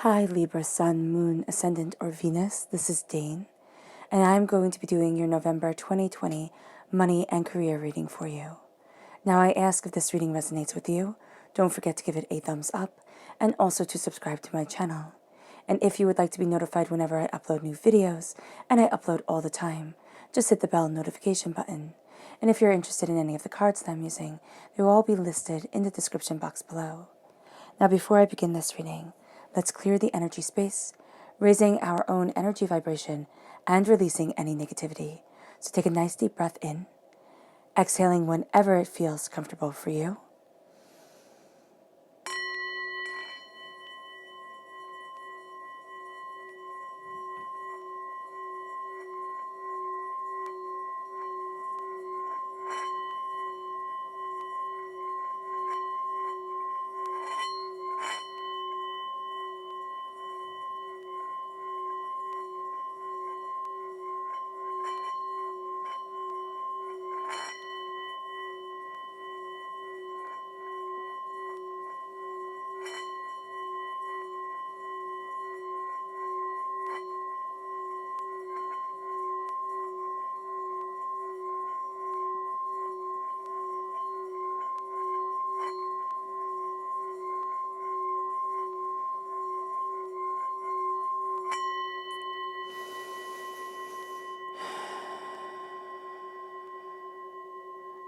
Hi Libra, Sun, Moon, Ascendant, or Venus. This is Dane, and I'm going to be doing your November 2020 money and career reading for you. Now, I ask if this reading resonates with you, don't forget to give it a thumbs up and also to subscribe to my channel. And if you would like to be notified whenever I upload new videos, and I upload all the time, just hit the bell notification button. And if you're interested in any of the cards that I'm using, they will all be listed in the description box below. Now, before I begin this reading, let's clear the energy space, raising our own energy vibration and releasing any negativity. So take a nice deep breath in, exhaling whenever it feels comfortable for you.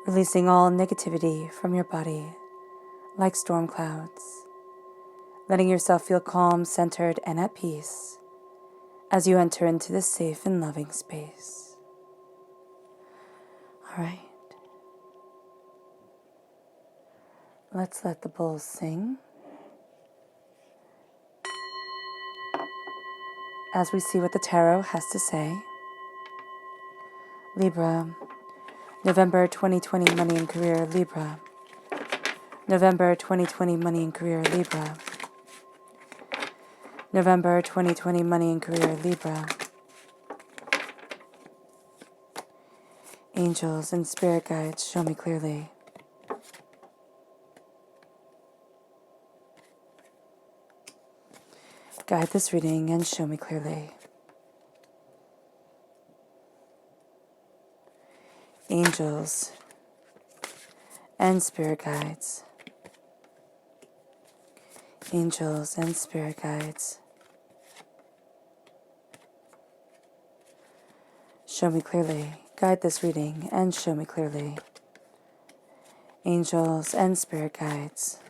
Releasing all negativity from your body like storm clouds, letting yourself feel calm, centered, and at peace as you enter into this safe and loving space. All right. Let's let the bulls sing as we see what the tarot has to say. Libra, November 2020 money and career, Libra. November 2020 money and career, Libra. November 2020 money and career, Libra. Angels and spirit guides, show me clearly. Guide this reading and show me clearly. Angels and spirit guides. Angels and spirit guides. Show me clearly. Guide this reading and show me clearly. Angels and spirit guides.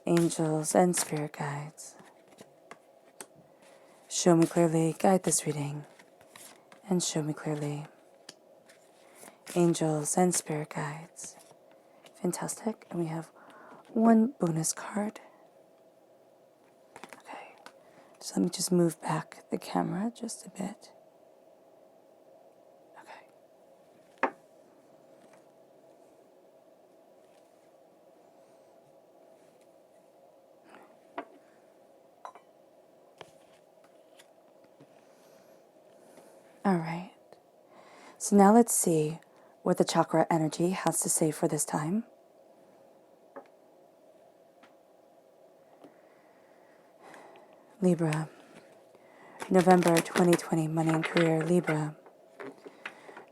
Angels and spirit guides. Show me clearly. Guide this reading and show me clearly. Angels and spirit guides. Fantastic. And we have one bonus card. Okay. So let me just move back the camera just a bit. Okay. All right. So now let's see what the chakra energy has to say for this time. Libra, November 2020 money and career, Libra.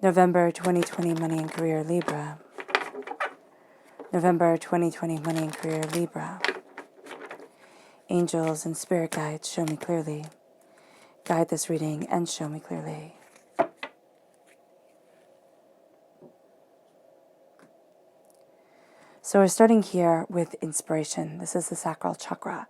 November 2020 money and career, Libra. November 2020 money and career, Libra. Angels and spirit guides, show me clearly. Guide this reading and show me clearly. So we're starting here with inspiration. This is the sacral chakra.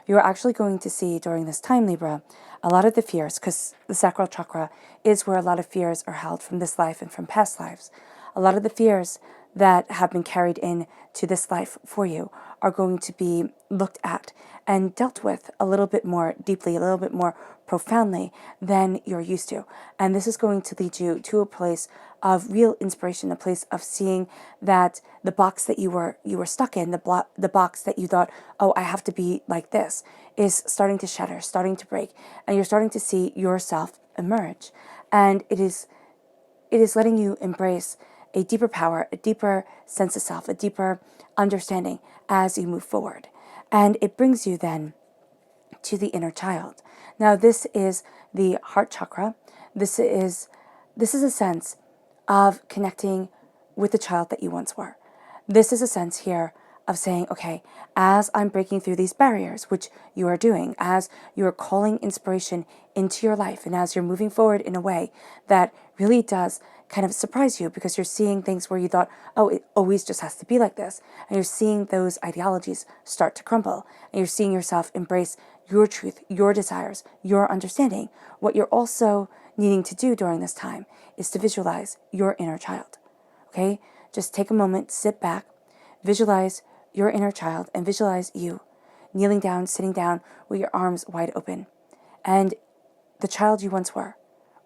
You're actually going to see during this time, Libra, a lot of the fears, because the sacral chakra is where a lot of fears are held from this life and from past lives. A lot of the fears that have been carried in to this life for you are going to be looked at and dealt with a little bit more deeply, a little bit more profoundly than you're used to. And this is going to lead you to a place of real inspiration, a place of seeing that the box that you were stuck in, the box that you thought, oh, I have to be like this, is starting to shatter, starting to break, and you're starting to see yourself emerge. And it is letting you embrace a deeper power, a deeper sense of self, a deeper understanding as you move forward. And it brings you then to the inner child. Now, this is the heart chakra. This is a sense of connecting with the child that you once were. This is a sense here of saying, okay, as I'm breaking through these barriers, which you are doing, as you are calling inspiration into your life, and as you're moving forward in a way that really does kind of surprise you, because you're seeing things where you thought, oh, it always just has to be like this. And you're seeing those ideologies start to crumble, and you're seeing yourself embrace your truth, your desires, your understanding. What you're also needing to do during this time is to visualize your inner child. Okay? Just take a moment, sit back, visualize your inner child, and visualize you kneeling down, sitting down with your arms wide open. And the child you once were,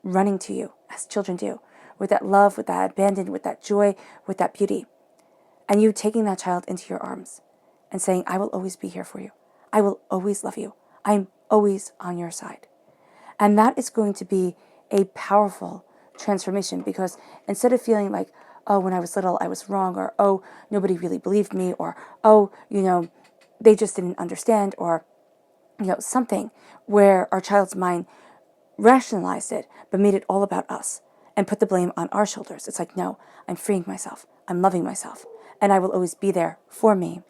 running to you, as children do, with that love, with that abandon, with that joy, with that beauty. And you taking that child into your arms and saying, I will always be here for you. I will always love you. I'm always on your side. And that is going to be a powerful transformation, because instead of feeling like, oh, when I was little, I was wrong, or, oh, nobody really believed me, or, oh, they just didn't understand, or, something where our child's mind rationalized it, but made it all about us and put the blame on our shoulders. It's like, no, I'm freeing myself. I'm loving myself, and I will always be there for me.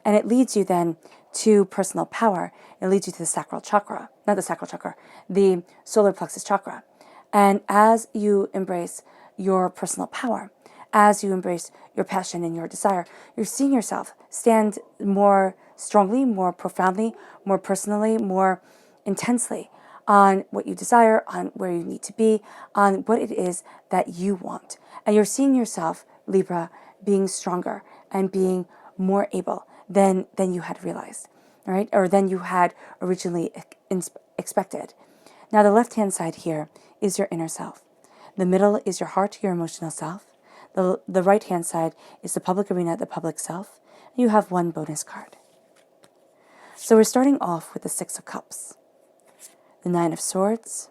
And it leads you then to personal power. It leads you to the sacral chakra, not the sacral chakra, the solar plexus chakra. And as you embrace your personal power, as you embrace your passion and your desire, you're seeing yourself stand more strongly, more profoundly, more personally, more intensely on what you desire, on where you need to be, on what it is that you want. And you're seeing yourself, Libra, being stronger and being more able than you had realized, right? Or than you had originally expected. Now, the left-hand side here is your inner self. The middle is your heart, your emotional self. The right-hand side is the public arena, the public self. You have one bonus card. So we're starting off with the Six of Cups, the Nine of Swords,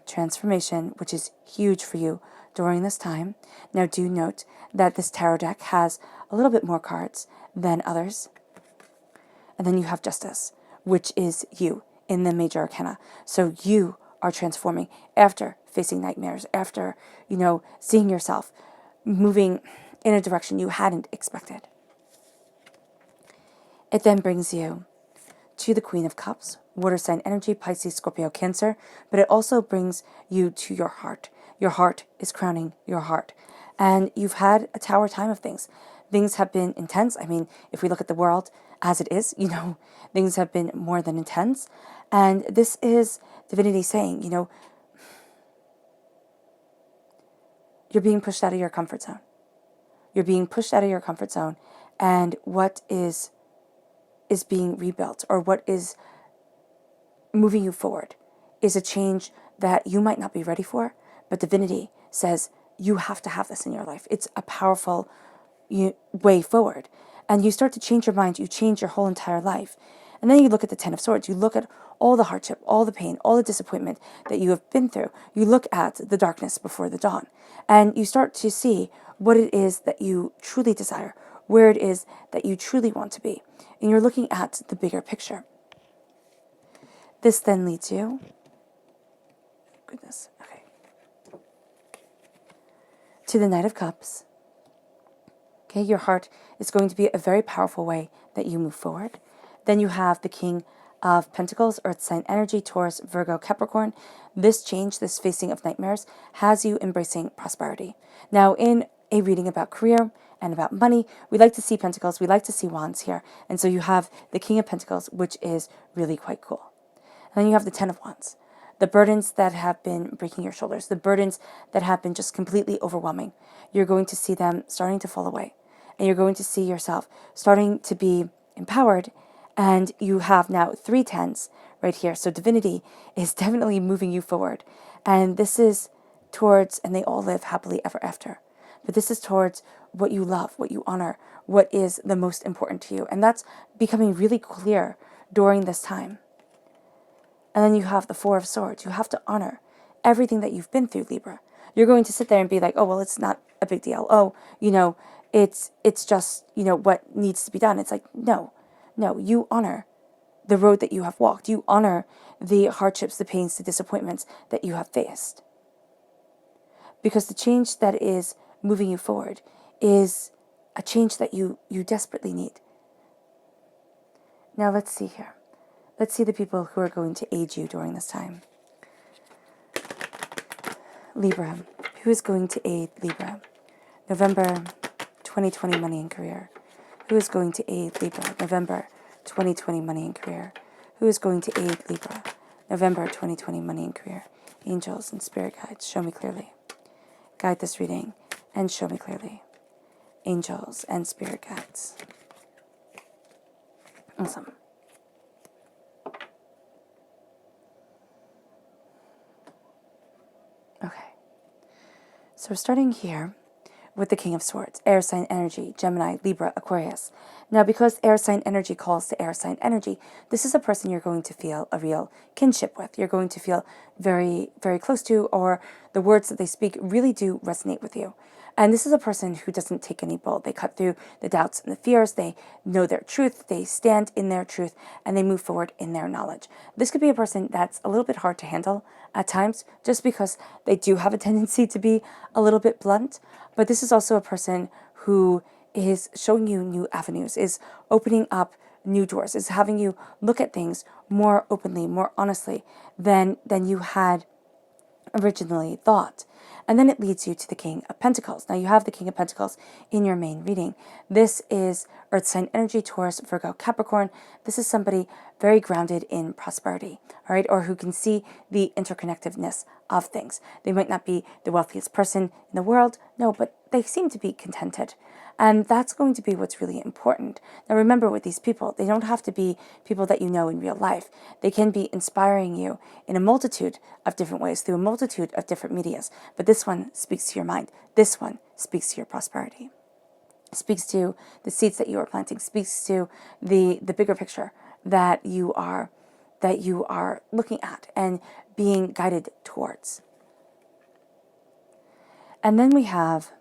transformation, which is huge for you during this time. Now, do note that this tarot deck has a little bit more cards than others. And then you have Justice, which is you in the major arcana. So you are transforming after facing nightmares, after, seeing yourself moving in a direction you hadn't expected. It then brings you to the Queen of Cups, water sign energy, Pisces, Scorpio, Cancer, but it also brings you to your heart. Your heart is crowning your heart. And you've had a tower time of things. Things have been intense. I mean, if we look at the world as it is, things have been more than intense. And this is divinity saying, you're being pushed out of your comfort zone. You're being pushed out of your comfort zone. And what is being rebuilt, or what is moving you forward, is a change that you might not be ready for, but divinity says you have to have this in your life. It's a powerful way forward. And you start to change your mind, you change your whole entire life. And then you look at the Ten of Swords, you look at all the hardship, all the pain, all the disappointment that you have been through. You look at the darkness before the dawn, and you start to see what it is that you truly desire, where it is that you truly want to be. And you're looking at the bigger picture. This then leads you, to the Knight of Cups. Okay, your heart is going to be a very powerful way that you move forward. Then you have the King of Pentacles, Earth sign energy, Taurus, Virgo, Capricorn. This change, this facing of nightmares, has you embracing prosperity. Now, in a reading about career and about money, we like to see pentacles, we like to see wands here. And so you have the King of Pentacles, which is really quite cool. And then you have the Ten of Wands. The burdens that have been breaking your shoulders, the burdens that have been just completely overwhelming, you're going to see them starting to fall away. And you're going to see yourself starting to be empowered. And you have now 3 tens right here. So divinity is definitely moving you forward. And this is towards, and they all live happily ever after. But this is towards what you love, what you honor, what is the most important to you. And that's becoming really clear during this time. And then you have the Four of Swords. You have to honor everything that you've been through, Libra. You're going to sit there and be like, oh, well, it's not a big deal. Oh, it's just, what needs to be done. It's like, no, No, you honor the road that you have walked. You honor the hardships, the pains, the disappointments that you have faced. Because the change that is moving you forward is a change that you desperately need. Now let's see here. Let's see the people who are going to aid you during this time. Libra. Who is going to aid Libra? November 2020 money and career. Who is going to aid Libra? November 2020 money and career. Who is going to aid Libra? November 2020 money and career. Angels and spirit guides, show me clearly. Guide this reading and show me clearly. Angels and spirit guides. Awesome. Okay. So we're starting here with the King of Swords, air sign energy, Gemini, Libra, Aquarius. Now, because air sign energy calls to air sign energy, this is a person you're going to feel a real kinship with. You're going to feel very, very close to, or the words that they speak really do resonate with you. And this is a person who doesn't take any bull. They cut through the doubts and the fears. They know their truth. They stand in their truth, and they move forward in their knowledge. This could be a person that's a little bit hard to handle at times, just because they do have a tendency to be a little bit blunt. But this is also a person who is showing you new avenues, is opening up new doors, is having you look at things more openly, more honestly than you had originally thought. And then it leads you to the King of Pentacles. Now you have the King of Pentacles in your main reading. This is Earth sign energy, Taurus, Virgo, Capricorn. This is somebody very grounded in prosperity, all right, or who can see the interconnectedness of things. They might not be the wealthiest person in the world, no, but they seem to be contented. And that's going to be what's really important. Now remember, with these people, they don't have to be people that you know in real life. They can be inspiring you in a multitude of different ways, through a multitude of different medias. But this one speaks to your mind. This one speaks to your prosperity. Speaks to the seeds that you are planting. Speaks to the bigger picture that you are looking at and being guided towards. And then we have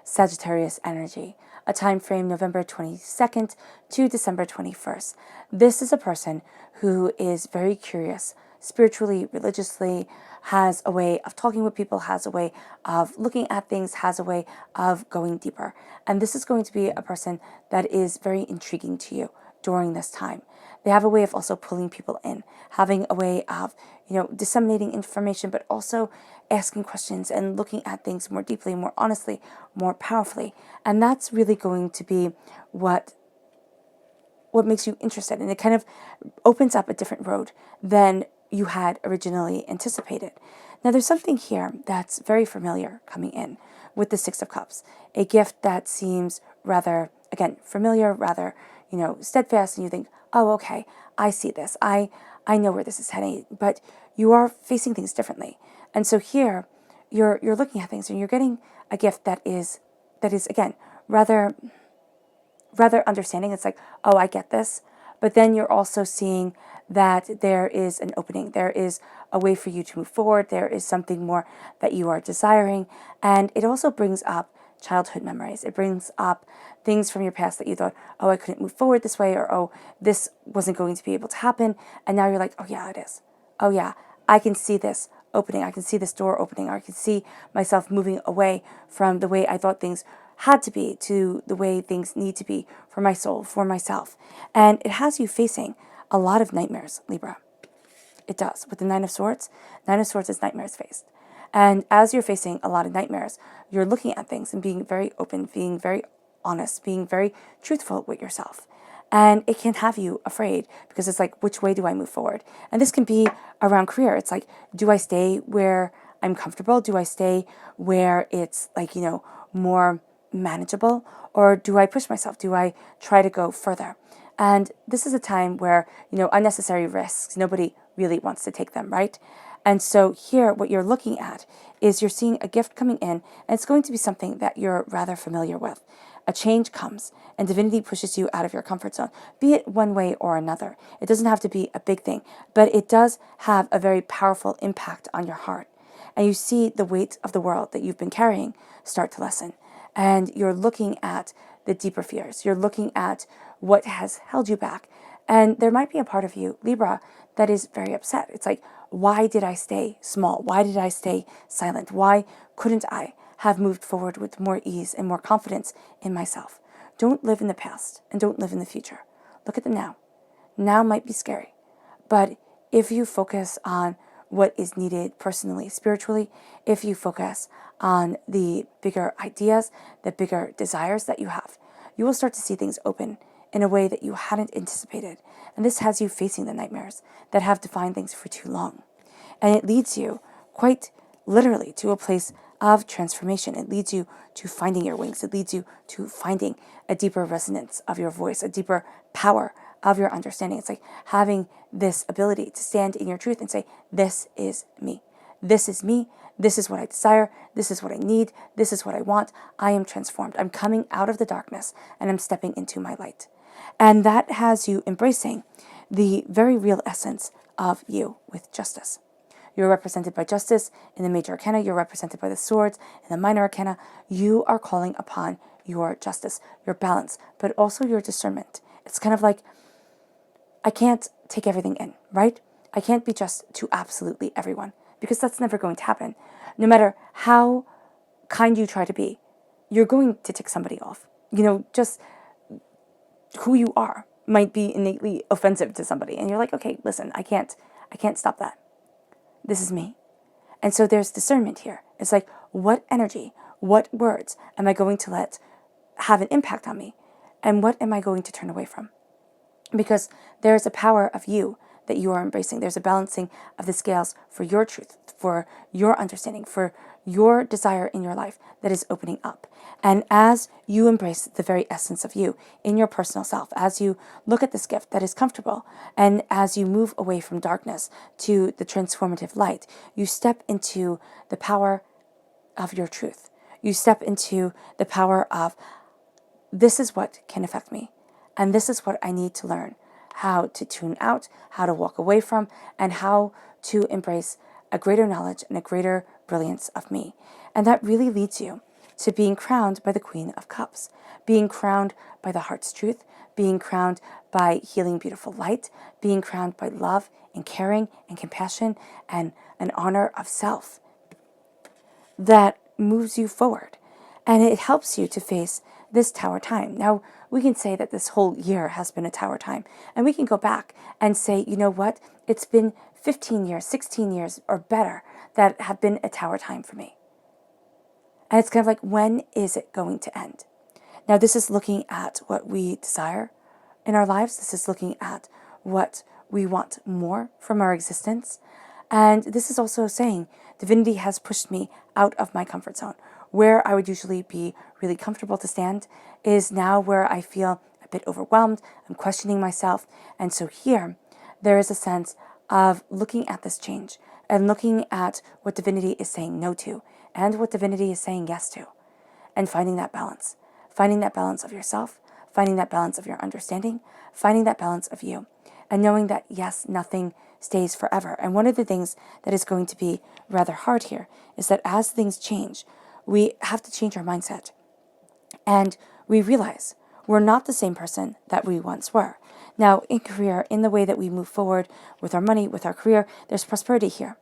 Sagittarius energy, a time frame November 22nd to December 21st. This is a person who is very curious, spiritually, religiously, has a way of talking with people, has a way of looking at things, has a way of going deeper. And this is going to be a person that is very intriguing to you during this time. They have a way of also pulling people in, having a way of, disseminating information, but also asking questions and looking at things more deeply, more honestly, more powerfully. And that's really going to be what makes you interested. And it kind of opens up a different road than you had originally anticipated. Now, there's something here that's very familiar coming in with the Six of Cups, a gift that seems rather, again, familiar, rather, steadfast, and you think, oh, okay, I see this. I know where this is heading, but you are facing things differently. And so here, you're looking at things and you're getting a gift that is again, rather understanding. It's like, oh, I get this. But then you're also seeing that there is an opening. There is a way for you to move forward. There is something more that you are desiring. And it also brings up childhood memories. It brings up things from your past that you thought, oh, I couldn't move forward this way, or oh, this wasn't going to be able to happen. And now you're like, oh yeah, it is. Oh yeah, I can see this opening. I can see this door opening, or I can see myself moving away from the way I thought things had to be to the way things need to be for my soul, for myself. And it has you facing a lot of nightmares, Libra. It does. With the Nine of Swords is nightmares faced. And as you're facing a lot of nightmares, you're looking at things and being very open, being very honest, being very truthful with yourself. And it can have you afraid because it's like, which way do I move forward? And this can be around career. It's like, do I stay where I'm comfortable? Do I stay where it's like, more manageable? Or do I push myself? Do I try to go further? And this is a time where, unnecessary risks, nobody really wants to take them, right? And so here, what you're looking at is you're seeing a gift coming in, and it's going to be something that you're rather familiar with. A change comes, and divinity pushes you out of your comfort zone, be it one way or another. It doesn't have to be a big thing, but it does have a very powerful impact on your heart. And you see the weight of the world that you've been carrying start to lessen. And you're looking at the deeper fears. You're looking at what has held you back. And there might be a part of you, Libra, that is very upset. It's like, why did I stay small? Why did I stay silent? Why couldn't I have moved forward with more ease and more confidence in myself? Don't live in the past and don't live in the future. Look at the now. Now might be scary, but if you focus on what is needed personally, spiritually, if you focus on the bigger ideas, the bigger desires that you have, you will start to see things open in a way that you hadn't anticipated. And this has you facing the nightmares that have defined things for too long. And it leads you quite literally to a place of transformation. It leads you to finding your wings. It leads you to finding a deeper resonance of your voice, a deeper power of your understanding. It's like having this ability to stand in your truth and say, this is me. This is me. This is what I desire. This is what I need. This is what I want. I am transformed. I'm coming out of the darkness and I'm stepping into my light. And that has you embracing the very real essence of you with justice. You're represented by justice in the major arcana. You're represented by the swords in the minor arcana. You are calling upon your justice, your balance, but also your discernment. It's kind of like, I can't take everything in, right? I can't be just to absolutely everyone because that's never going to happen. No matter how kind you try to be, you're going to tick somebody off. Just who you are might be innately offensive to somebody. And you're like, okay, listen, I can't stop that. This is me. And so there's discernment here. It's like, what energy, what words am I going to let have an impact on me? And what am I going to turn away from? Because there's a power of you that you are embracing. There's a balancing of the scales for your truth, for your understanding, for your desire in your life that is opening up. And as you embrace the very essence of you in your personal self, as you look at this gift that is comfortable, and as you move away from darkness to the transformative light, you step into the power of your truth. You step into the power of, this is what can affect me. And this is what I need to learn, how to tune out, how to walk away from, and how to embrace a greater knowledge and a greater brilliance of me. And that really leads you to being crowned by the Queen of Cups, being crowned by the heart's truth, being crowned by healing beautiful light, being crowned by love and caring and compassion and an honor of self that moves you forward. And it helps you to face this tower time. Now, we can say that this whole year has been a tower time. And we can go back and say, you know what? It's been 15 years, 16 years or better that have been a tower time for me. And it's kind of like, when is it going to end? Now, this is looking at what we desire in our lives. This is looking at what we want more from our existence. And this is also saying, divinity has pushed me out of my comfort zone. Where I would usually be really comfortable to stand is now where I feel a bit overwhelmed. I'm questioning myself. And so here, there is a sense of looking at this change and looking at what divinity is saying no to and what divinity is saying yes to, and finding that balance of yourself, finding that balance of your understanding, finding that balance of you, and knowing that, yes, nothing stays forever. And one of the things that is going to be rather hard here is that as things change, we have to change our mindset. And we realize we're not the same person that we once were. Now, in career, in the way that we move forward with our money, with our career, there's prosperity here.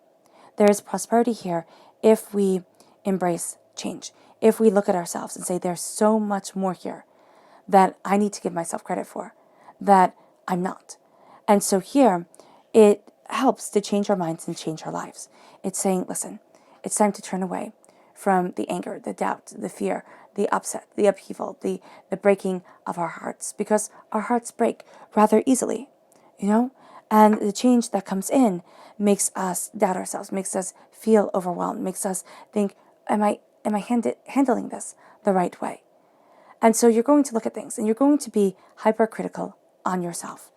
There is prosperity here if we embrace change. If we look at ourselves and say, there's so much more here that I need to give myself credit for, that I'm not. And so here, it helps to change our minds and change our lives. It's saying, listen, it's time to turn away from the anger, the doubt, the fear, the upset, the upheaval, the breaking of our hearts, because our hearts break rather easily, and the change that comes in makes us doubt ourselves, makes us feel overwhelmed, makes us think, am I handling this the right way? And so you're going to look at things and you're going to be hypercritical on yourself,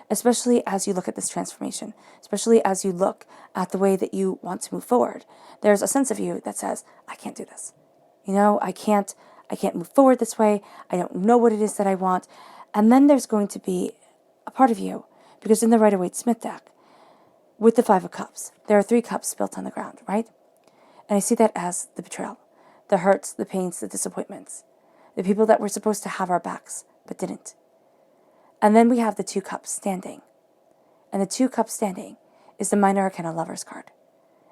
especially as you look at this transformation, especially as you look at the way that you want to move forward. There's a sense of you that says, I can't do this. I can't move forward this way. I don't know what it is that I want. And then there's going to be a part of you, because in the Rider-Waite-Smith deck, with the Five of Cups, there are 3 cups built on the ground, right? And I see that as the betrayal, the hurts, the pains, the disappointments, the people that were supposed to have our backs, but didn't. And then we have the Two Cups standing. And the Two Cups standing is the Minor Arcana Lover's card.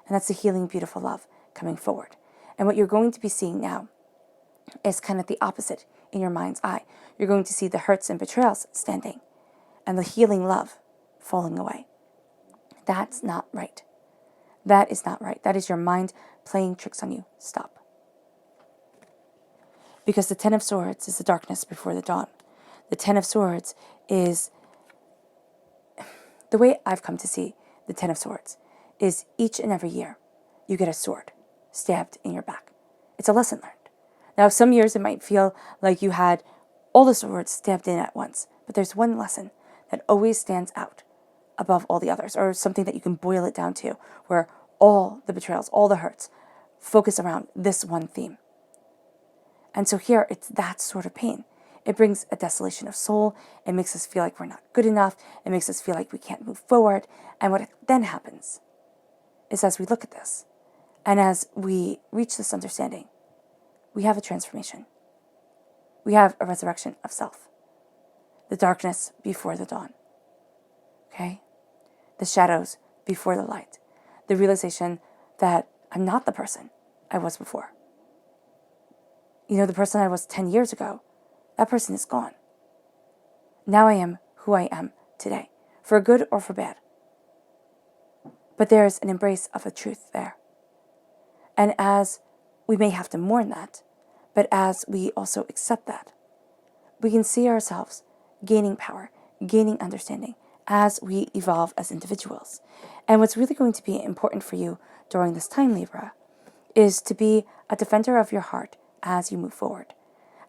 And that's the healing, beautiful love coming forward. And what you're going to be seeing now is kind of the opposite in your mind's eye. You're going to see the hurts and betrayals standing and the healing love falling away. That's not right. That is not right. That is your mind playing tricks on you. Stop. Because the Ten of Swords is the darkness before the dawn. The Ten of Swords is, the way I've come to see the Ten of Swords is each and every year you get a sword stabbed in your back. It's a lesson learned. Now, some years it might feel like you had all the swords stabbed in at once, but there's one lesson that always stands out above all the others, or something that you can boil it down to, where all the betrayals, all the hurts, focus around this one theme. And so here, it's that sort of pain. It brings a desolation of soul. It makes us feel like we're not good enough. It makes us feel like we can't move forward. And what then happens is, as we look at this, and as we reach this understanding, we have a transformation. We have a resurrection of self. The darkness before the dawn. Okay? The shadows before the light. The realization that I'm not the person I was before. The person I was 10 years ago, that person is gone. Now I am who I am today, for good or for bad. But there's an embrace of a truth there. And as we may have to mourn that, but as we also accept that, we can see ourselves gaining power, gaining understanding as we evolve as individuals. And what's really going to be important for you during this time, Libra, is to be a defender of your heart as you move forward.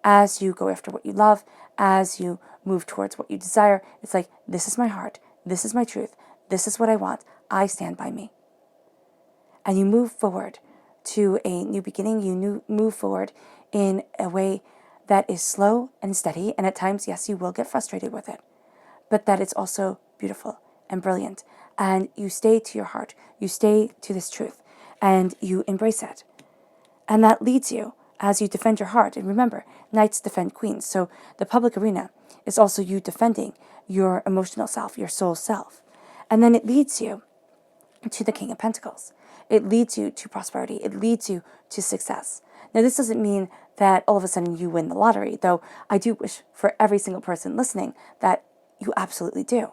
As you go after what you love, as you move towards what you desire, it's like, this is my heart, this is my truth, this is what I want, I stand by me. And you move forward to a new beginning, you move forward in a way that is slow and steady, and at times, yes, you will get frustrated with it, but that it's also beautiful and brilliant, and you stay to your heart, you stay to this truth, and you embrace it. And that leads you as you defend your heart. And remember, knights defend queens. So the public arena is also you defending your emotional self, your soul self. And then it leads you to the King of Pentacles. It leads you to prosperity. It leads you to success. Now, this doesn't mean that all of a sudden you win the lottery, though I do wish for every single person listening that you absolutely do.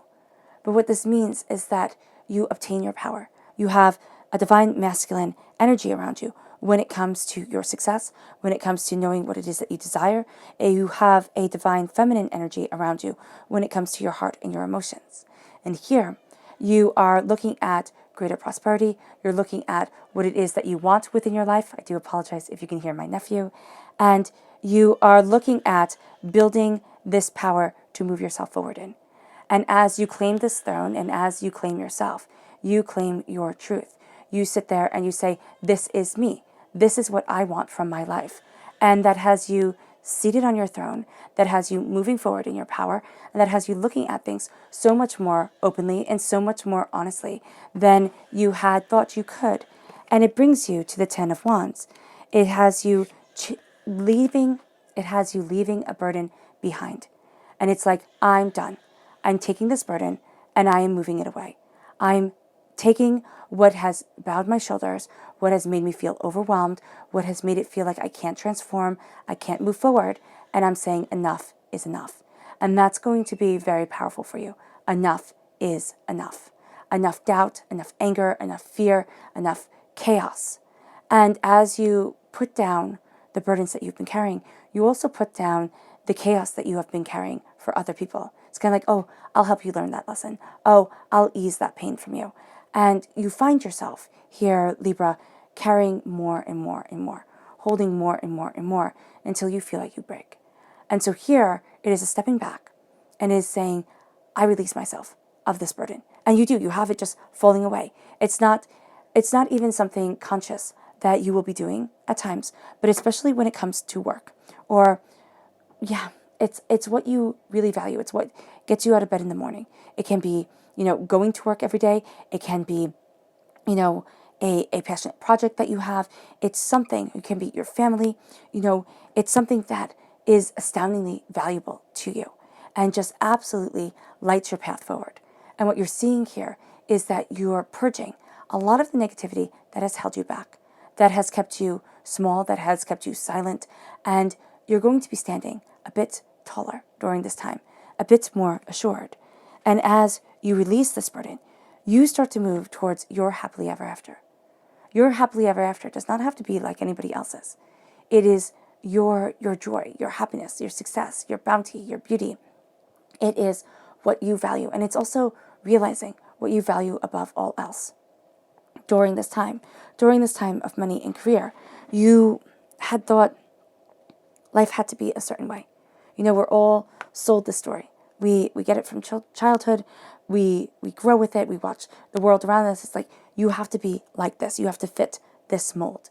But what this means is that you obtain your power. You have a divine masculine energy around you when it comes to your success, when it comes to knowing what it is that you desire. You have a divine feminine energy around you when it comes to your heart and your emotions. And here, you are looking at greater prosperity. You're looking at what it is that you want within your life. I do apologize if you can hear my nephew. And you are looking at building this power to move yourself forward in. And as you claim this throne and as you claim yourself, you claim your truth. You sit there and you say, this is me. This is what I want from my life. And that has you seated on your throne, that has you moving forward in your power, and that has you looking at things so much more openly and so much more honestly than you had thought you could. And it brings you to the Ten of Wands. It has you leaving a burden behind. And it's like, I'm done. I'm taking this burden and I am moving it away. I'm taking what has bowed my shoulders, what has made me feel overwhelmed, what has made it feel like I can't transform, I can't move forward, and I'm saying enough is enough. And that's going to be very powerful for you. Enough is enough. Enough doubt, enough anger, enough fear, enough chaos. And as you put down the burdens that you've been carrying, you also put down the chaos that you have been carrying for other people. It's kind of like, oh, I'll help you learn that lesson. Oh, I'll ease that pain from you. And you find yourself here, Libra, carrying more and more and more, holding more and more and more until you feel like you break. And so here, it is a stepping back and it is saying, I release myself of this burden. And you have it just falling away. It's not even something conscious that you will be doing at times, but especially when it comes to work or, it's what you really value. It's what gets you out of bed in the morning. It can be, going to work every day. It can be, a passionate project that you have. It's something, it can be your family. It's something that is astoundingly valuable to you. and just absolutely lights your path forward. And what you're seeing here is that you're purging a lot of the negativity that has held you back, that has kept you small, that has kept you silent, and you're going to be standing a bit taller during this time, a bit more assured. And as you release this burden, you start to move towards your happily ever after. Your happily ever after does not have to be like anybody else's. It is your joy, your happiness, your success, your bounty, your beauty. It is what you value. And it's also realizing what you value above all else. During this time of money and career, you had thought life had to be a certain way. We're all sold this story. We get it from childhood. We grow with it. We watch the world around us. It's like, you have to be like this. You have to fit this mold.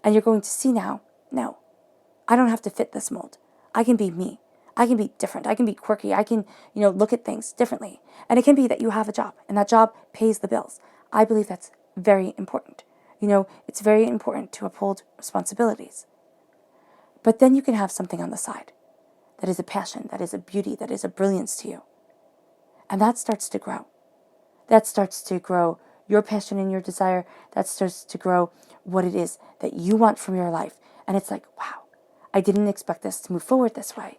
And you're going to see now, no, I don't have to fit this mold. I can be me. I can be different. I can be quirky. I can, look at things differently. And it can be that you have a job and that job pays the bills. I believe that's very important. It's very important to uphold responsibilities. But then you can have something on the side that is a passion, that is a beauty, that is a brilliance to you. And that starts to grow. That starts to grow your passion and your desire. That starts to grow what it is that you want from your life. And it's like, wow, I didn't expect this to move forward this way.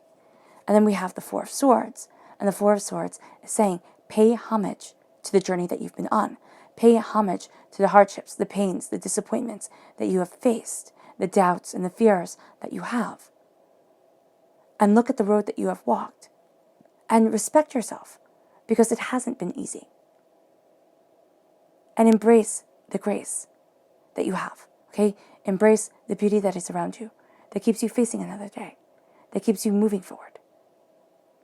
And then we have the Four of Swords. And the Four of Swords is saying, pay homage to the journey that you've been on. Pay homage to the hardships, the pains, the disappointments that you have faced, the doubts and the fears that you have. And look at the road that you have walked. And respect yourself, because it hasn't been easy. And embrace the grace that you have, okay? Embrace the beauty that is around you, that keeps you facing another day, that keeps you moving forward,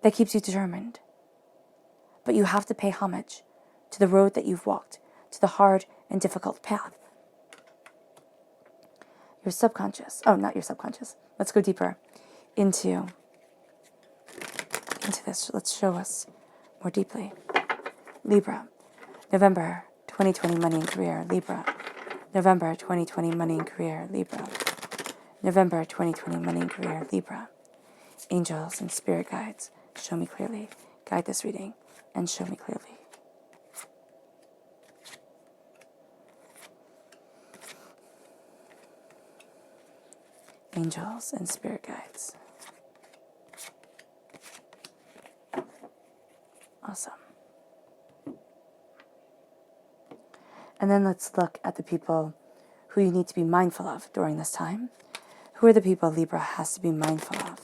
that keeps you determined. But you have to pay homage to the road that you've walked, to the hard and difficult path. Your subconscious, not your subconscious. Let's go deeper into this. Let's show us more deeply. Libra, November 2020 money and career, Libra. November 2020 money and career, Libra. November 2020 money and career, Libra. Angels and spirit guides, show me clearly. Guide this reading and show me clearly. Angels and spirit guides. Awesome. And then let's look at the people who you need to be mindful of during this time. Who are the people Libra has to be mindful of?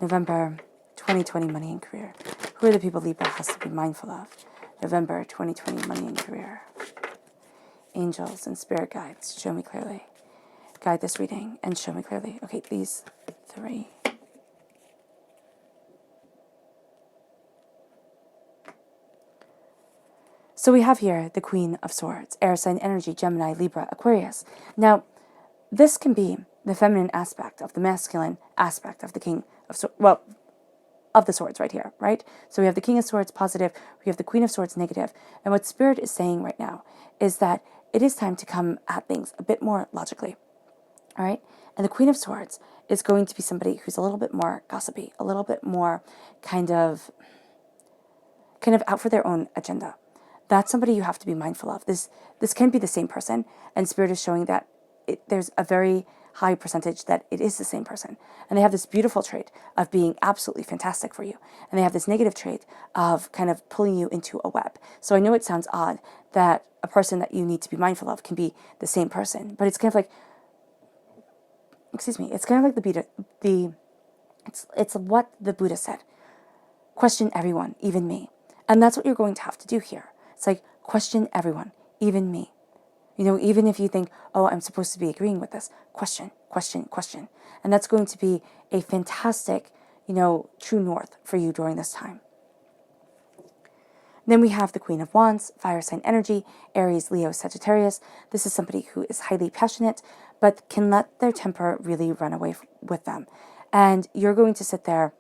November 2020 money and career. Who are the people Libra has to be mindful of? November 2020 money and career. Angels and spirit guides, show me clearly. Guide this reading and show me clearly. Okay, these three. So we have here the Queen of Swords, air sign energy, Gemini, Libra, Aquarius. Now, this can be the feminine aspect of the masculine aspect of the King of Swords, of the Swords right here, right? So we have the King of Swords positive, we have the Queen of Swords negative, and what Spirit is saying right now is that it is time to come at things a bit more logically, all right? And the Queen of Swords is going to be somebody who's a little bit more gossipy, a little bit more kind of out for their own agenda. That's somebody you have to be mindful of. This can be the same person, and Spirit is showing that there's a very high percentage that it is the same person. And they have this beautiful trait of being absolutely fantastic for you. And they have this negative trait of kind of pulling you into a web. So I know it sounds odd that a person that you need to be mindful of can be the same person, but it's kind of like, it's kind of like it's what the Buddha said. Question everyone, even me. And that's what you're going to have to do here. It's like, question everyone, even me. Even if you think, oh, I'm supposed to be agreeing with this, question. And that's going to be a fantastic, true north for you during this time. Then we have the Queen of Wands, fire sign energy, Aries, Leo, Sagittarius. This is somebody who is highly passionate, but can let their temper really run away with them. And you're going to sit there.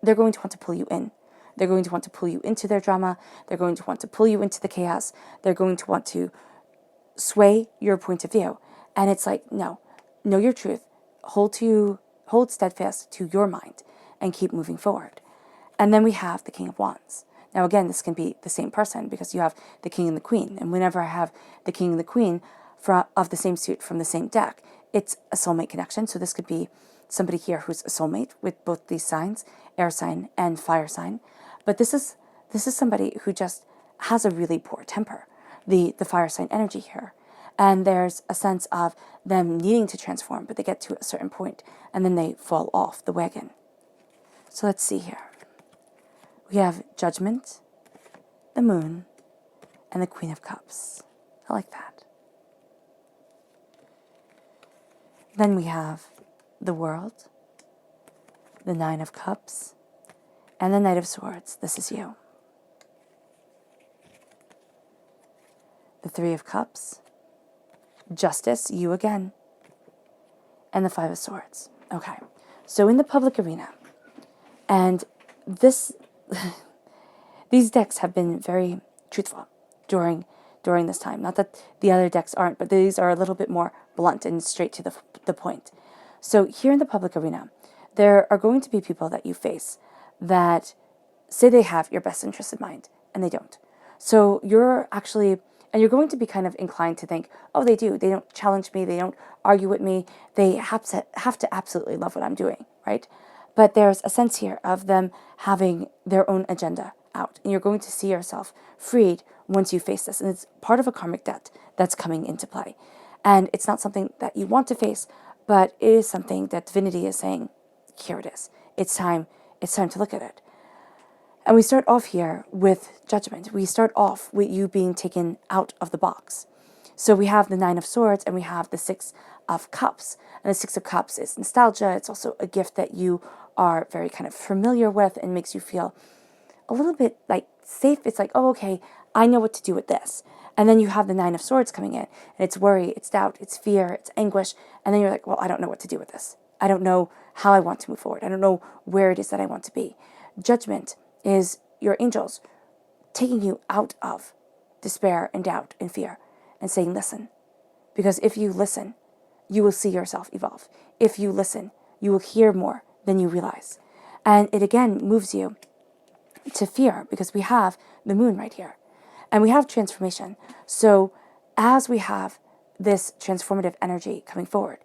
They're going to want to pull you in. They're going to want to pull you into their drama. They're going to want to pull you into the chaos. They're going to want to sway your point of view. And it's like, no, know your truth. Hold steadfast to your mind and keep moving forward. And then we have the King of Wands. Now, again, this can be the same person because you have the King and the Queen. And whenever I have the King and the Queen of the same suit from the same deck, it's a soulmate connection. So this could be somebody here who's a soulmate with both these signs, air sign and fire sign. But this is somebody who just has a really poor temper, the fire sign energy here. And there's a sense of them needing to transform, but they get to a certain point and then they fall off the wagon. So let's see here. We have Judgment, the Moon, and the Queen of Cups. I like that. Then we have the World, the Nine of Cups, and the Knight of Swords. This is you. The Three of Cups, Justice, you again, and the Five of Swords. Okay, so in the public arena, and these decks have been very truthful during this time. Not that the other decks aren't, but these are a little bit more blunt and straight to the point. So here in the public arena, there are going to be people that you face that say they have your best interest in mind, and they don't. So you're actually, and you're going to be kind of inclined to think, oh, they do. They don't challenge me. They don't argue with me. They have to absolutely love what I'm doing, right? But there's a sense here of them having their own agenda out. And you're going to see yourself freed once you face this. And it's part of a karmic debt that's coming into play. And it's not something that you want to face, but it is something that divinity is saying, here it is. It's time to look at it. And we start off here with Judgment. We start off with you being taken out of the box. So we have the Nine of Swords and we have the Six of Cups. And the Six of Cups is nostalgia. It's also a gift that you are very kind of familiar with and makes you feel a little bit like safe. It's like, oh, okay, I know what to do with this. And then you have the Nine of Swords coming in, and it's worry, it's doubt, it's fear, it's anguish. And then you're like, well, I don't know what to do with this. I don't know how I want to move forward. I don't know where it is that I want to be. Judgment is your angels taking you out of despair and doubt and fear and saying, listen. Because if you listen, you will see yourself evolve. If you listen, you will hear more than you realize. And it again moves you to fear because we have the moon right here. And we have transformation. So as we have this transformative energy coming forward,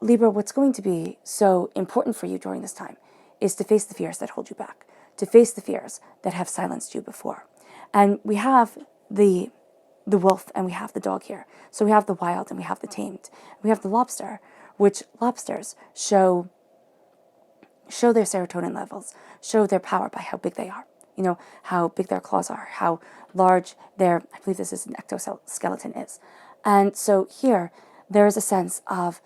Libra, what's going to be so important for you during this time is to face the fears that hold you back, to face the fears that have silenced you before. And we have the wolf and we have the dog here. So we have the wild and we have the tamed. We have the lobster, which lobsters show their serotonin levels, show their power by how big they are. You know, how big their claws are, how large their, I believe this is an ectoskeleton is. And so here, there is a sense of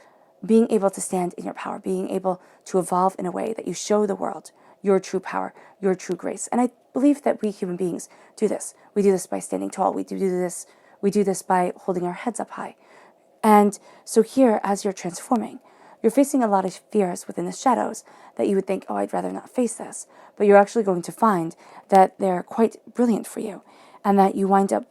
being able to stand in your power, being able to evolve in a way that you show the world your true power, your true grace. And I believe that we human beings do this. We do this by standing tall. We do this by holding our heads up high. And so here, as you're transforming, you're facing a lot of fears within the shadows that you would think, oh, I'd rather not face this. But you're actually going to find that they're quite brilliant for you and that you wind up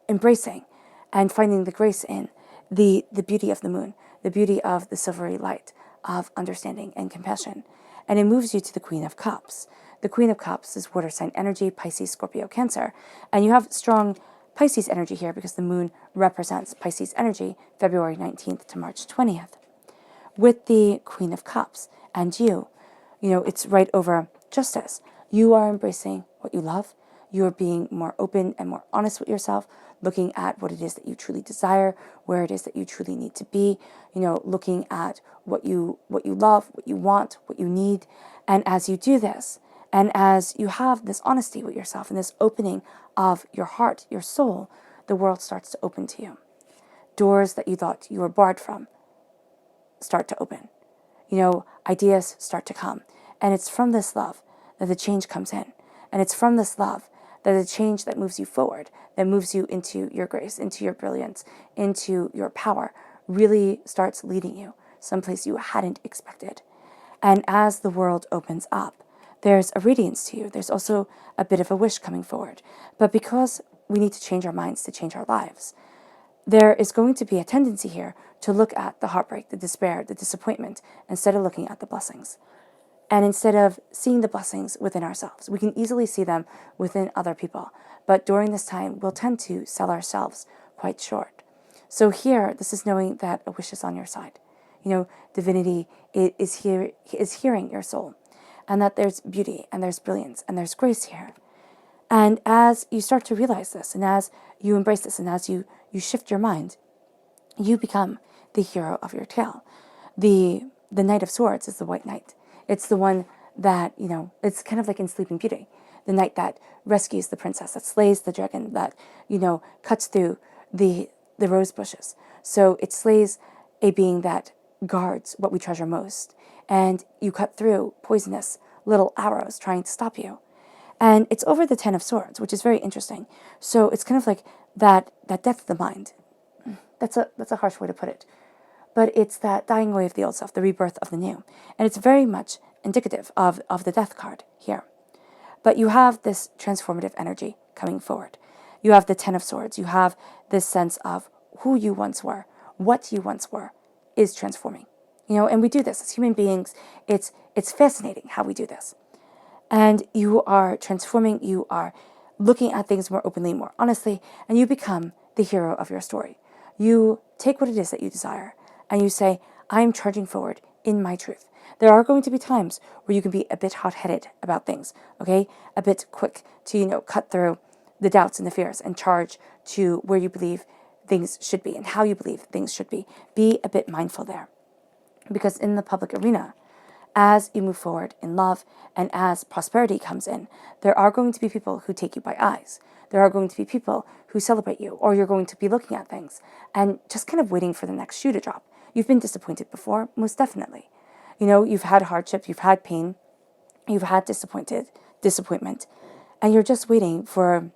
embracing and finding the grace in the beauty of the moon, the beauty of the silvery light of understanding and compassion. And it moves you to the Queen of Cups. The Queen of Cups is water sign energy, Pisces, Scorpio, Cancer. And you have strong Pisces energy here because the moon represents Pisces energy, February 19th to March 20th. With the Queen of Cups and you know, it's right over justice. You are embracing what you love. You are being more open and more honest with yourself, looking at what it is that you truly desire, where it is that you truly need to be, you know, looking at what you love, what you want, what you need. And as you do this, and as you have this honesty with yourself and this opening of your heart, your soul, the world starts to open to you. Doors that you thought you were barred from start to open. You know, ideas start to come. And it's from this love that the change comes in. And it's from this love that the change that moves you forward, that moves you into your grace, into your brilliance, into your power, really starts leading you someplace you hadn't expected. And as the world opens up, there's a radiance to you. There's also a bit of a wish coming forward. But because we need to change our minds to change our lives, there is going to be a tendency here to look at the heartbreak, the despair, the disappointment, instead of looking at the blessings. And instead of seeing the blessings within ourselves, we can easily see them within other people. But during this time, we'll tend to sell ourselves quite short. So here, this is knowing that a wish is on your side. Divinity is hearing your soul, and that there's beauty and there's brilliance and there's grace here. And as you start to realize this, and as you embrace this, and as you shift your mind, you become the hero of your tale. The Knight of Swords is the White Knight. It's the one that, it's kind of like in Sleeping Beauty. The knight that rescues the princess, that slays the dragon, that, cuts through the rose bushes. So it slays a being that guards what we treasure most. And you cut through poisonous little arrows trying to stop you. And it's over the Ten of Swords, which is very interesting. So it's kind of like that death of the mind. That's a harsh way to put it. But it's that dying away of the old self, the rebirth of the new. And it's very much indicative of the death card here. But you have this transformative energy coming forward. You have the Ten of Swords. You have this sense of who you once were, what you once were, is transforming. And we do this as human beings. It's fascinating how we do this. And you are transforming, you are looking at things more openly, more honestly, and you become the hero of your story. You take what it is that you desire, and you say, I'm charging forward in my truth. There are going to be times where you can be a bit hot-headed about things, okay? A bit quick to, cut through the doubts and the fears and charge to where you believe things should be and how you believe things should be. Be a bit mindful there. Because in the public arena, as you move forward in love and as prosperity comes in, there are going to be people who take you by eyes. There are going to be people who celebrate you, or you're going to be looking at things and just kind of waiting for the next shoe to drop. You've been disappointed before, most definitely. You've had hardship, you've had pain, you've had disappointment, and you're just waiting for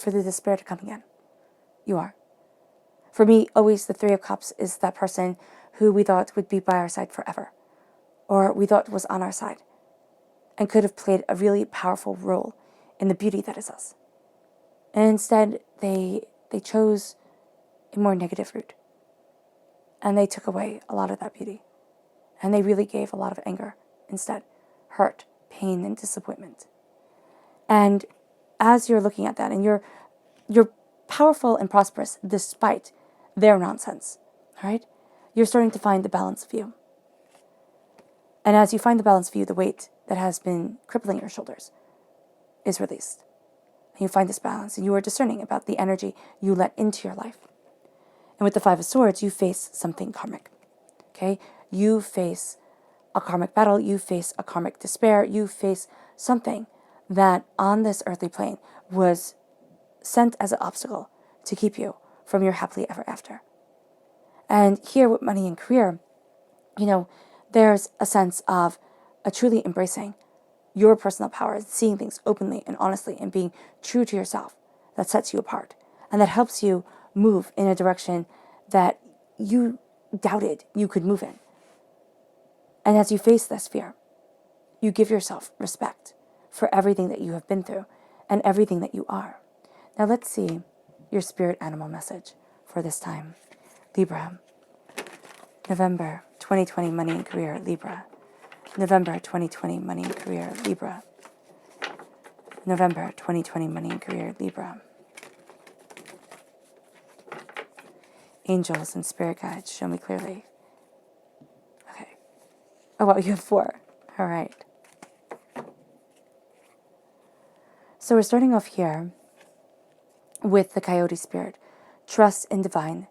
the despair to come again. You are. For me, always the Three of Cups is that person who we thought would be by our side forever, or we thought was on our side, and could have played a really powerful role in the beauty that is us. And instead, they chose a more negative route, and they took away a lot of that beauty, and they really gave a lot of anger instead, hurt, pain, and disappointment. And as you're looking at that, and you're powerful and prosperous despite their nonsense, all right? You're starting to find the balance of you. And as you find the balance of you, the weight that has been crippling your shoulders is released. And you find this balance, and you are discerning about the energy you let into your life. And with the Five of Swords, you face something karmic, okay? You face a karmic battle, you face a karmic despair, you face something that on this earthly plane was sent as an obstacle to keep you from your happily ever after. And here with money and career, there's a sense of a truly embracing your personal power, seeing things openly and honestly and being true to yourself that sets you apart and that helps you move in a direction that you doubted you could move in. And as you face this fear, you give yourself respect for everything that you have been through and everything that you are. Now let's see your spirit animal message for this time. Libra. November 2020 money and career, Libra. November 2020 money and career, Libra. November 2020 money and career, Libra. Angels and spirit guides, show me clearly. Okay. Oh, wow, you have 4. All right. So we're starting off here with the coyote spirit. Trust in divine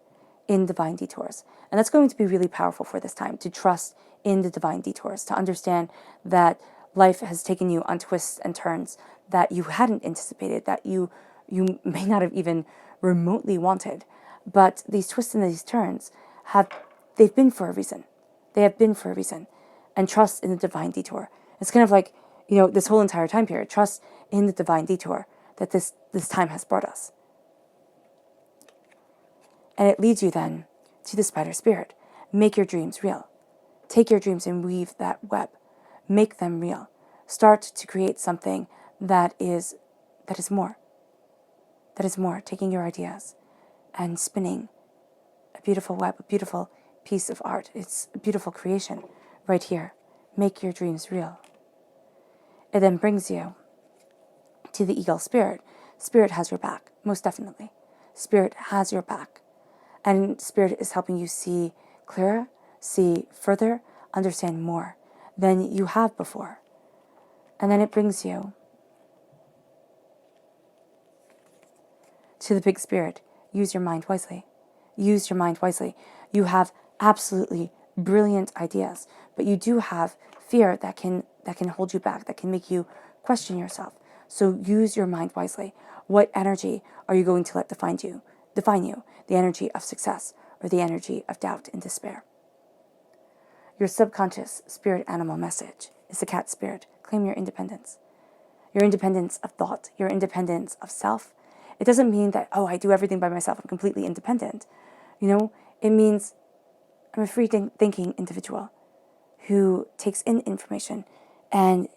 detours. And that's going to be really powerful for this time, to trust in the divine detours, to understand that life has taken you on twists and turns that you hadn't anticipated, that you may not have even remotely wanted. But these twists and these turns they've been for a reason. They have been for a reason. And trust in the divine detour. It's kind of like, this whole entire time period, trust in the divine detour that this time has brought us. And it leads you then to the spider spirit. Make your dreams real. Take your dreams and weave that web. Make them real. Start to create something that is more. That is more. Taking your ideas and spinning a beautiful web, a beautiful piece of art. It's a beautiful creation right here make your dreams real. It then brings you to the eagle spirit. Spirit has your back, most definitely. Spirit has your back. And Spirit is helping you see clearer, see further, understand more than you have before. And then it brings you to the big Spirit. Use your mind wisely. Use your mind wisely. You have absolutely brilliant ideas, but you do have fear that can hold you back, that can make you question yourself. So use your mind wisely. What energy are you going to let define you? The energy of success or the energy of doubt and despair. Your subconscious spirit animal message is the cat spirit. Claim your independence. Your independence of thought, your independence of self. It doesn't mean that, oh, I do everything by myself, I'm completely independent. It means I'm a free thinking individual who takes in information and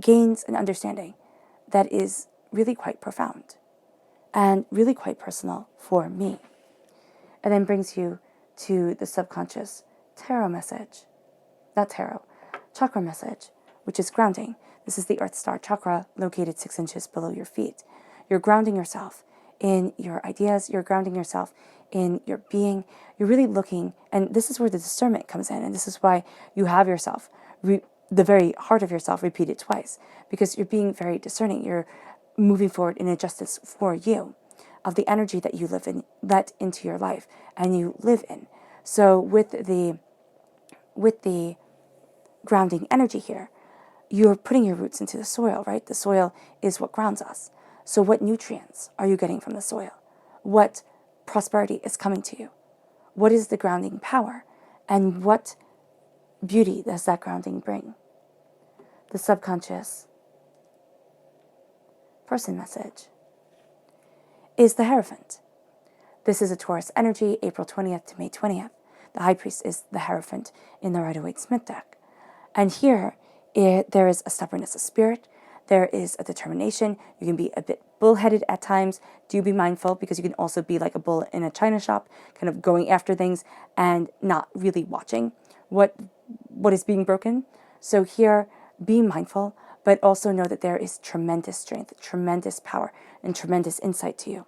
gains an understanding that is really quite profound and really quite personal for me. And then brings you to the subconscious tarot message. Not tarot, chakra message, which is grounding. This is the Earth Star chakra located 6 inches below your feet. You're grounding yourself in your ideas. You're grounding yourself in your being. You're really looking, and this is where the discernment comes in. And this is why you have yourself, the very heart of yourself, repeat it twice, because you're being very discerning. You're moving forward in a justice for you of the energy that you let into your life and you live in. So with the grounding energy here, you're putting your roots into the soil, right? The soil is what grounds us. So what nutrients are you getting from the soil? What prosperity is coming to you? What is the grounding power? And what beauty does that grounding bring? The subconscious person message is the Hierophant. This is a Taurus energy, April 20th to May 20th. The High Priest is the Hierophant in the Rider-Waite-Smith deck. And here, there is a stubbornness of spirit. There is a determination. You can be a bit bullheaded at times. Do be mindful, because you can also be like a bull in a china shop, kind of going after things and not really watching what is being broken. So here, be mindful, but also know that there is tremendous strength, tremendous power, and tremendous insight to you.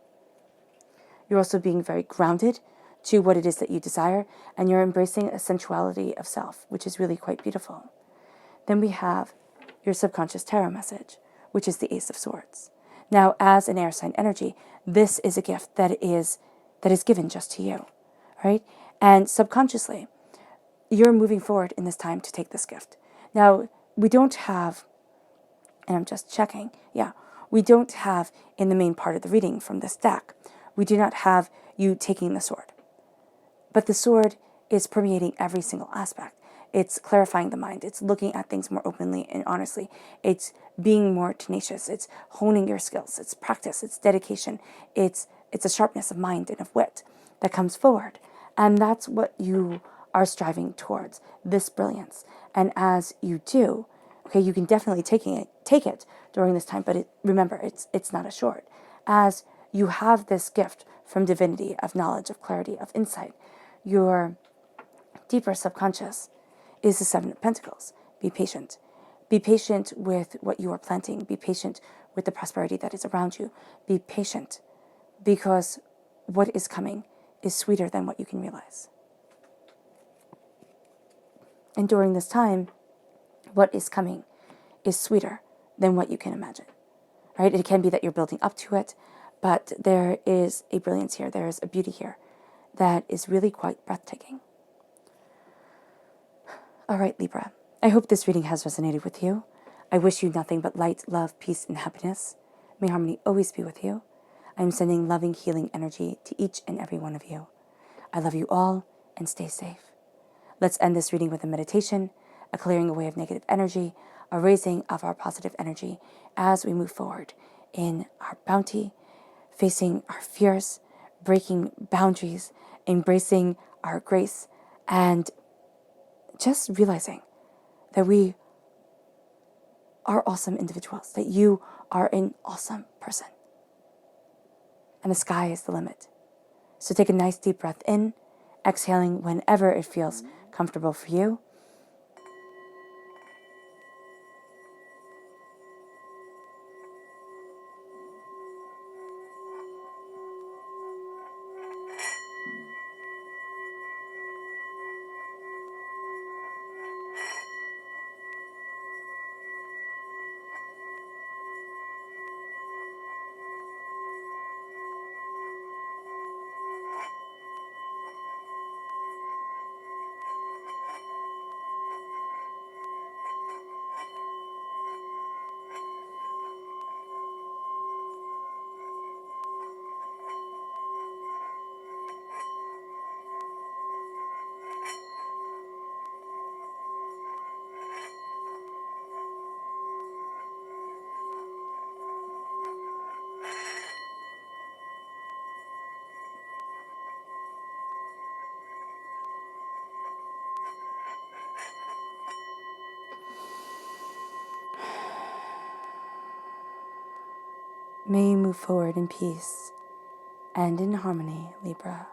You're also being very grounded to what it is that you desire, and you're embracing a sensuality of self, which is really quite beautiful. Then we have your subconscious tarot message, which is the Ace of Swords. Now, as an air sign energy, this is a gift that is given just to you, right? And subconsciously, you're moving forward in this time to take this gift. Now, we don't have, and I'm just checking, we don't have in the main part of the reading from this deck, we do not have you taking the sword. But the sword is permeating every single aspect. It's clarifying the mind. It's looking at things more openly and honestly. It's being more tenacious. It's honing your skills. It's practice. It's dedication. It's a sharpness of mind and of wit that comes forward. And that's what you are striving towards, this brilliance. And as you do, you can definitely take it during this time, but remember, it's not a short. As you have this gift from divinity of knowledge, of clarity, of insight, your deeper subconscious is the Seven of Pentacles. Be patient. Be patient with what you are planting. Be patient with the prosperity that is around you. Be patient, because what is coming is sweeter than what you can realize. And during this time, what is coming is sweeter than what you can imagine, right? It can be that you're building up to it, but there is a brilliance here. There is a beauty here that is really quite breathtaking. All right, Libra, I hope this reading has resonated with you. I wish you nothing but light, love, peace, and happiness. May harmony always be with you. I am sending loving, healing energy to each and every one of you. I love you all, and stay safe. Let's end this reading with a meditation, a clearing away of negative energy, a raising of our positive energy as we move forward in our bounty, facing our fears, breaking boundaries, embracing our grace, and just realizing that we are awesome individuals, that you are an awesome person. And the sky is the limit. So take a nice deep breath in, exhaling whenever it feels comfortable for you. May you move forward in peace and in harmony, Libra.